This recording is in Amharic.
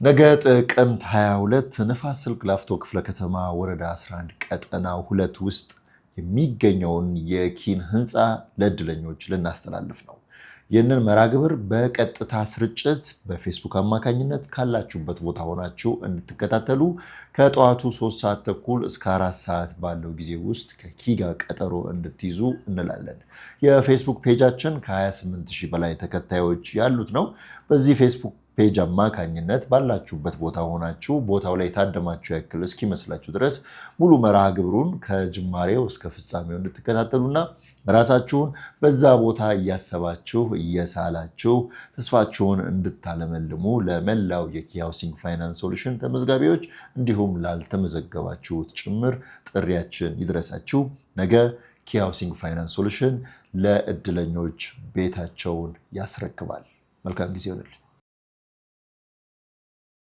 ነገ ጥቅምት 22 ንፋስ ስልክ ላፍቶ ክፍለ ከተማ ወረዳ 11 ቀጠና 2 ውስጥ የሚገኘውን የኪን ህንፃ ለእድለኞች ልናስተላልፍ ነው። ይህንን መራግብር በቀጥታ ስርጭት በፌስቡክ አማካኝነት ካላችሁበት ቦታ ሆናችሁ እንድትከታተሉ ከጠዋቱ 3 ሰዓት ተኩል እስከ 4 ሰዓት ባለው ጊዜ ውስጥ ከኪጋ ቀጠሮ እንድትይዙ እንላለን። የፌስቡክ ፔጃችን ከ28000 በላይ ተከታዮች ያሉት ነው። በዚህ ፌስቡክ ፔጅ አማካኝነት ባላችሁበት ቦታ ሆናችሁ ቦታው ላይ ታደማችሁ ያክል እስኪመስላችሁ ድረስ ሙሉ መርሃ ግብሩን ከጅማሬው እስከ ፍጻሜው እንድትከታተሉና ራሳችሁን በዛ ቦታ እያሰባችሁ እየሳላችሁ ተስፋችሁን እንድታለመልሙ ለመላው የኪ ሃውሲንግ ፋይናንስ ሶሉሽን ተመዝጋቢዎች እንዲሁም ላልተመዘገባችሁት ጭምር ጥሪያችን ይድረሳችሁ። ነገ ኪ ሃውሲንግ ፋይናንስ ሶሉሽን ለእድለኞች ቤታቸውን ያስረክባል። መልካም ጊዜ ይሁንልኝ።